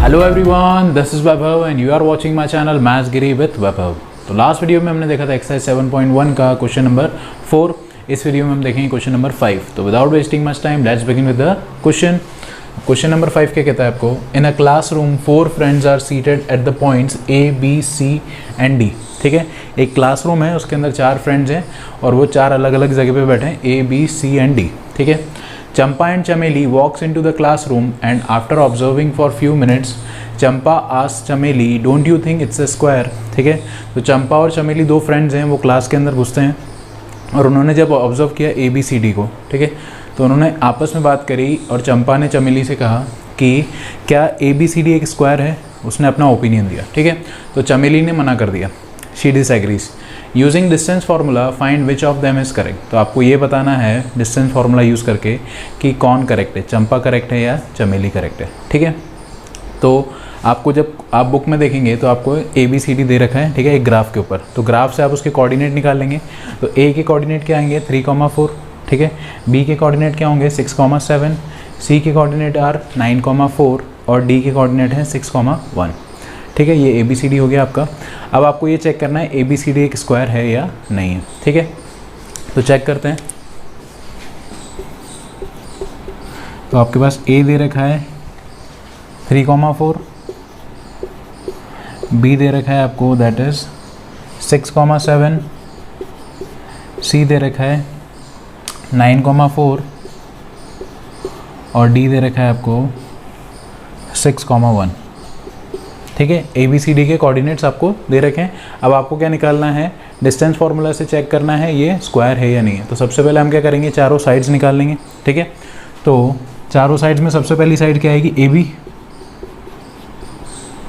Hello everyone, this is Vaibhav and you are watching my channel मैथ्सगिरी with Vaibhav. तो last video में हमने देखा था एक्सरसाइज 7.1 का क्वेश्चन नंबर 4। इस वीडियो में हम देखेंगे क्वेश्चन नंबर 5। तो without wasting much time let's begin with the question. Question number 5 क्या कहता है आपको? In a classroom 4 friends are seated at the points A, B, C and D। ठीक है, एक क्लासरूम है, उसके अंदर 4 फ्रेंड्स हैं और वो 4 अलग अलग जगह पे बैठे हैं, A, B, C and D। ठीक है, Champa and Chameli walks into the classroom and after observing for few minutes, Champa asks Chameli, "Don't you think it's a square?" ठीक है, तो चंपा और चमेली दो फ्रेंड्स हैं, वो क्लास के अंदर घुसते हैं और उन्होंने जब ऑब्जर्व किया ABCD को, ठीक है, तो उन्होंने आपस में बात करी और चंपा ने चमेली से कहा कि क्या ABCD एक स्क्वायर है। उसने अपना ओपिनियन दिया। ठीक है, तो चमेली ने मना कर दिया, she disagrees. Using distance formula find which of them is correct. तो आपको ये बताना है डिस्टेंस फार्मूला यूज़ करके कि कौन करेक्ट है, चंपा करेक्ट है या चमेली करेक्ट है। ठीक है, तो आपको जब आप बुक में देखेंगे तो आपको ABCD दे रखा है, ठीक है, एक ग्राफ के ऊपर। तो ग्राफ से आप उसके कोऑर्डिनेट निकाल लेंगे। तो A के कोऑर्डिनेट क्या आएंगे 3,4, ठीक है, B के कोऑर्डिनेट क्या होंगे 6,7, C के कोऑर्डिनेट आर 9,4 और D के कोऑर्डिनेट हैं 6,1। ठीक है, ये ABCD हो गया आपका। अब आपको ये चेक करना है ABCD एक स्क्वायर है या नहीं है। ठीक है, तो चेक करते हैं। तो आपके पास A दे रखा है 3,4, B दे रखा है आपको दैट इज 6,7, C दे रखा है 9,4 और D दे रखा है आपको 6,1। ठीक है, ABCD के कोऑर्डिनेट्स आपको दे रखे हैं। अब आपको क्या निकालना है, डिस्टेंस फार्मूला से चेक करना है ये स्क्वायर है या नहीं है। तो सबसे पहले हम क्या करेंगे, चारों साइड्स निकाल लेंगे। ठीक है, तो चारों साइड्स में सबसे पहली साइड क्या आएगी AB।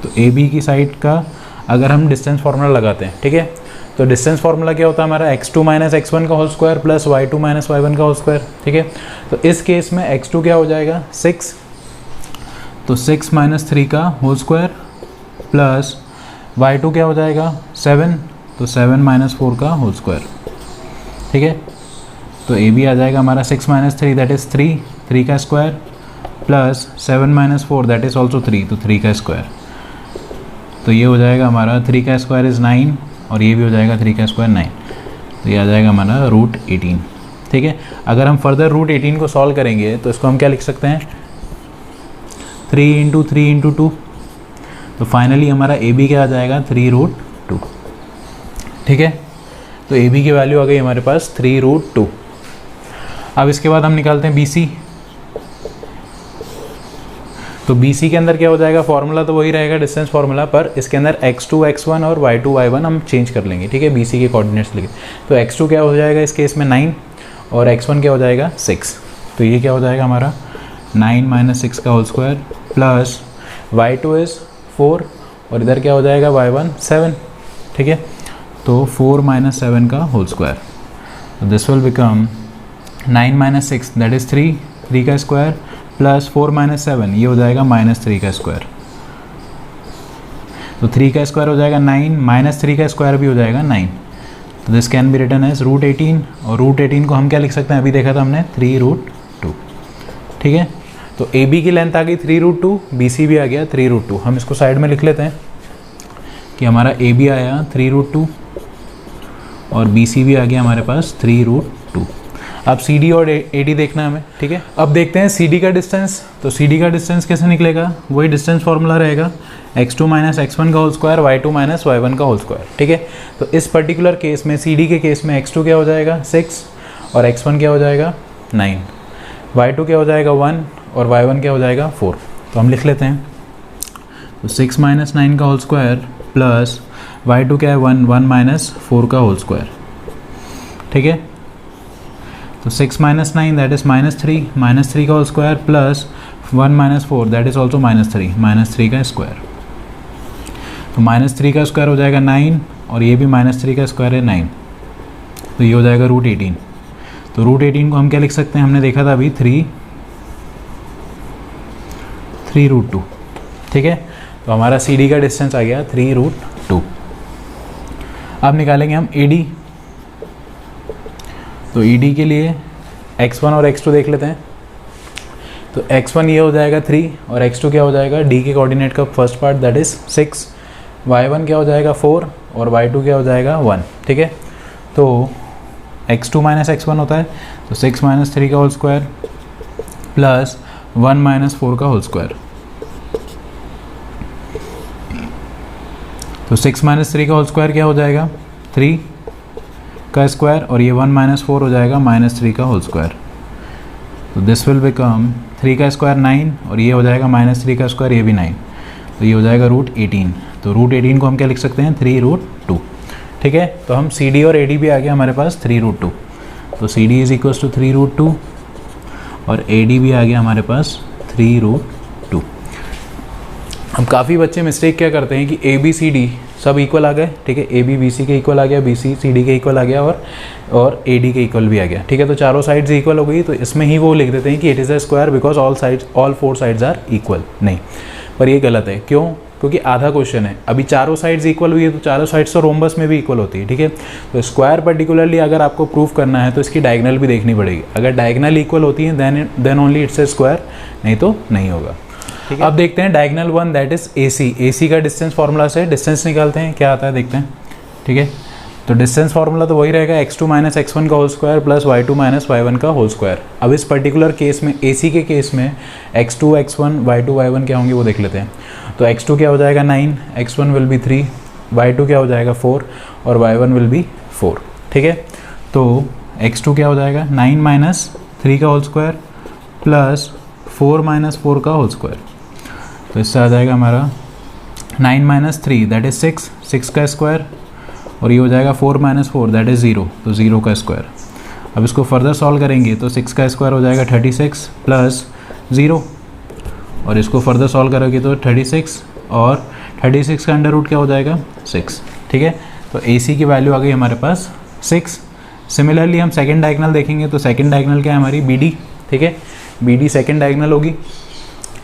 तो AB की साइड का अगर हम डिस्टेंस फार्मूला लगाते हैं, ठीक है, तो डिस्टेंस फार्मूला क्या होता है हमारा x2 माइनस x1 का whole square plus y2 minus y1 का होल स्क्वायर। ठीक है, तो इस केस में x2 क्या हो जाएगा 6, तो 6 माइनस 3 का होल स्क्वायर प्लस y2 क्या हो जाएगा 7, तो 7 माइनस 4 का होल स्क्वायर। ठीक है, तो AB आ जाएगा हमारा 6 माइनस 3 दैट इज़ 3 का square plus 7 minus 4 that is also 3, तो 3 का स्क्वायर। तो ये हो जाएगा हमारा 3 का स्क्वायर इज़ 9 और ये भी हो जाएगा 3 का स्क्वायर 9। तो ये आ जाएगा हमारा √18। ठीक है, अगर हम फर्दर √18 को सॉल्व करेंगे तो इसको हम क्या लिख सकते हैं 3 × 3 × 2। तो फाइनली हमारा AB क्या आ जाएगा 3√2। ठीक है, तो AB की वैल्यू आ गई हमारे पास 3√2। अब इसके बाद हम निकालते हैं BC। तो BC के अंदर क्या हो जाएगा, फॉर्मूला तो वही रहेगा डिस्टेंस फार्मूला, पर इसके अंदर x2 x1 और y2 y1 हम चेंज कर लेंगे। ठीक है, BC के कोऑर्डिनेट्स लेके। तो x2 क्या हो जाएगा इस केस में 9 और x1 क्या हो जाएगा 6। तो ये क्या हो जाएगा हमारा 9 माइनस 6 का whole square plus y2 is 4 और इधर क्या हो जाएगा y1 7। ठीक है, तो 4 माइनस 7 का होल स्क्वायर। तो this will become 9 minus 6 that is 3 का स्क्वायर प्लस 4 माइनस 7 ये हो जाएगा -3 का स्क्वायर। तो 3 का स्क्वायर हो जाएगा 9 माइनस 3 का स्क्वायर भी हो जाएगा 9। तो this can be written as √18 और √18 को हम क्या लिख सकते हैं, अभी देखा था हमने 3√2। ठीक है, तो AB की लेंथ आ गई 3√2, BC भी आ गया 3√2। हम इसको साइड में लिख लेते हैं कि हमारा AB आया 3√2 और BC भी आ गया हमारे पास 3√2। अब CD और AD देखना है हमें। ठीक है, अब देखते हैं CD का डिस्टेंस। तो CD का डिस्टेंस कैसे निकलेगा, वही डिस्टेंस फार्मूला रहेगा x2 माइनस x1 का whole square y2 minus y1 का होल स्क्वायर। ठीक है, तो इस पर्टिकुलर केस में CD के केस में x2 क्या हो जाएगा 6 और x1 क्या हो जाएगा 9, y2 क्या हो जाएगा 1 और y1 क्या हो जाएगा 4। तो हम लिख लेते हैं, तो 6 माइनस 9 का होल स्क्वायर प्लस y2 क्या है 1 माइनस 4 का होल स्क्वायर। ठीक है, तो 6 माइनस 9 दैट इज़ -3 का whole square plus 1 minus 4 that is also -3 का स्क्वायर। तो -3 का स्क्वायर हो जाएगा 9 और ये भी -3 का स्क्वायर है 9। तो ये हो जाएगा √18। तो √18 को हम क्या लिख सकते हैं, हमने देखा था अभी 3√2। ठीक है, तो हमारा CD का डिस्टेंस आ गया 3√2। अब निकालेंगे हम AD। तो ED के लिए x1 और x2 देख लेते हैं। तो x1 ये हो जाएगा 3 और x2 क्या हो जाएगा, d के कोऑर्डिनेट का first part that is 6, y1 क्या हो जाएगा 4 और y2 क्या हो जाएगा 1, ठीक है। तो x2 माइनस x1 होता है, तो 6 माइनस 3 का होल स्क्वायर प्लस 1 माइनस 4 का होल स्क्वायर। तो 6 माइनस 3 का होल स्क्वायर क्या हो जाएगा, 3 का स्क्वायर, और ये 1 माइनस 4 हो जाएगा माइनस 3 का होल स्क्वायर। तो दिस विल बिकम 3 का स्क्वायर 9 और ये हो जाएगा माइनस 3 का स्क्वायर, ये भी 9, तो ये हो जाएगा रूट 18। तो रूट 18 को हम क्या लिख सकते हैं, 3√2, ठीक है। तो हम CD और AD भी आ गया हमारे पास 3√2, तो CD इज इक्वल्स टू 3√2 और AD भी आ गया हमारे पास 3√2। अब काफ़ी बच्चे मिस्टेक क्या करते हैं कि ABCD सब इक्वल आ गए, ठीक है, AB BC के इक्वल आ गया, BC CD के इक्वल आ गया और AD के इक्वल भी आ गया, ठीक है। तो चारों साइड्स इक्वल हो गई, तो इसमें ही वो लिख देते हैं कि it is a square because all 4 sides are equal. नहीं, पर ये गलत है। क्यों? क्योंकि आधा क्वेश्चन है, अभी चारों साइड्स इक्वल हुई है तो चारों साइड्स तो रोम्बस में भी इक्वल होती है, ठीक है। तो स्क्वायर पर्टिकुलरली अगर आपको प्रूफ करना है तो इसकी डायगनल भी देखनी पड़ेगी। अगर डायगनल इक्वल होती है then only it's a square, नहीं तो नहीं होगा। अब देखते हैं diagonal one that is AC का डिस्टेंस फार्मूला से डिस्टेंस निकालते हैं, क्या आता है देखते हैं, ठीक है। तो डिस्टेंस फार्मूला तो वही रहेगा, x2 माइनस x1 का whole square plus y2 minus y1 का होल स्क्वायर। अब इस पर्टिकुलर केस में AC के केस में x2 x1 y2 y1 क्या होंगे वो देख लेते हैं। तो x2 क्या हो जाएगा 9, x1 विल बी 3, y2 क्या हो जाएगा 4 और y1 विल बी 4, ठीक है। तो x2 क्या हो जाएगा 9 माइनस 3 का होल स्क्वायर प्लस 4 माइनस 4 का होल स्क्वायर। तो इससे आ जाएगा हमारा 9 माइनस 3 दैट इज़ 6 का स्क्वायर, और ये हो जाएगा 4 माइनस 4 दैट इज़ 0, तो 0 का स्क्वायर। अब इसको फर्दर सॉल्व करेंगे तो 6 का स्क्वायर हो जाएगा 36 प्लस 0, और इसको फर्दर सॉल्व करोगे तो 36 और 36 का अंडर रूट क्या हो जाएगा 6, ठीक है। तो AC की वैल्यू आ गई हमारे पास 6। सिमिलरली हम सेकेंड डायगनल देखेंगे, तो सेकेंड डायगनल क्या है हमारी BD, ठीक है, BD सेकेंड डायगनल होगी।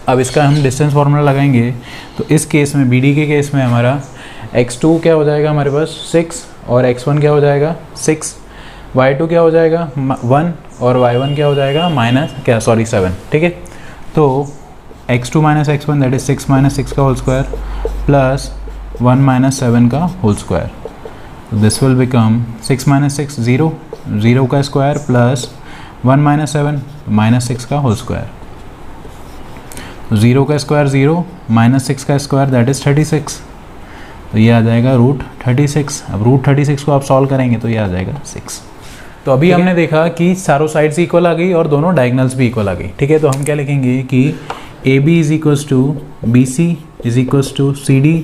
अब इसका हम डिस्टेंस फार्मूला लगाएंगे, तो इस केस में BD के केस में हमारा x2 क्या हो जाएगा हमारे पास 6 और x1 क्या हो जाएगा 6, y2 क्या हो जाएगा 1 और y1 क्या हो जाएगा 7, ठीक है। तो x2 minus x1 that is 6 minus 6 का होल स्क्वायर प्लस 1 माइनस 7 का whole square. This will become 6 minus 6 0 का स्क्वायर प्लस 1 माइनस 7 माइनस 6 का होल स्क्वायर। 0 का स्क्वायर 0 माइनस 6 का स्क्वायर दैट इज़ 36, तो ये आ जाएगा रूट 36। अब रूट 36 को आप सॉल्व करेंगे तो ये आ जाएगा 6। तो अभी हमने देखा कि चारों साइड्स इक्वल आ गई और दोनों डायगनल्स भी इक्वल आ गई, ठीक है। तो हम क्या लिखेंगे कि AB is equals to BC is equals to CD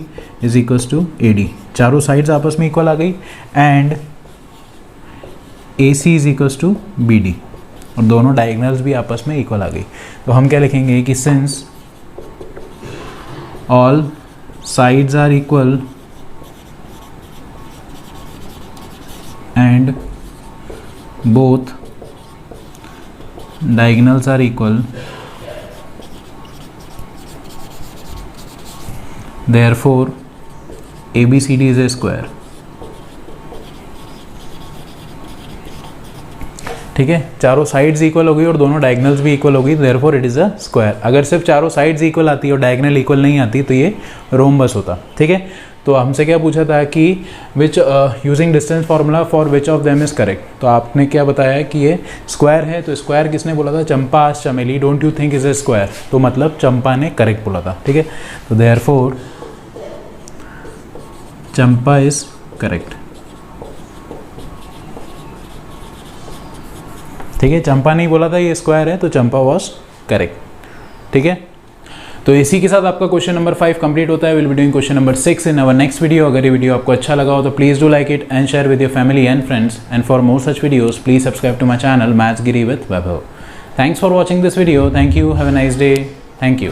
is equals to AD, चारों साइड्स आपस में इक्वल आ गई, and AC is equals to BD, और दोनों डायगनल्स भी आपस में इक्वल आ गई। तो हम क्या लिखेंगे कि since all sides are equal and both diagonals are equal, therefore ABCD is a square, ठीक है। चारों साइड्स इक्वल हो गई और दोनों डायगनल्स भी इक्वल हो गई, therefore it is a square. अगर सिर्फ चारों साइड्स इक्वल आती और डायगनल इक्वल नहीं आती तो ये रोम्बस होता, ठीक है। तो हमसे क्या पूछा था कि which using distance formula for which of them is correct, तो आपने क्या बताया कि ये स्क्वायर है। तो स्क्वायर किसने बोला था, चंपा आस्क्ड चमेली don't you think is a square, तो मतलब चंपा ने करेक्ट बोला था, ठीक है। तो देयरफॉर चंपा इज करेक्ट, ठीक है। चंपा नहीं बोला था ये स्क्वायर है, तो चंपा वॉज करेक्ट, ठीक है। तो इसी के साथ आपका क्वेश्चन नंबर 5 कंप्लीट होता है। Will be doing question number 6 in our next video. अगर ये वीडियो आपको अच्छा लगा हो तो please do like it and share with your family and friends, and for more such videos please subscribe to my channel Maths Giri with Vaibhav. Thanks for watching this video. Thank you, have a nice day, thank you.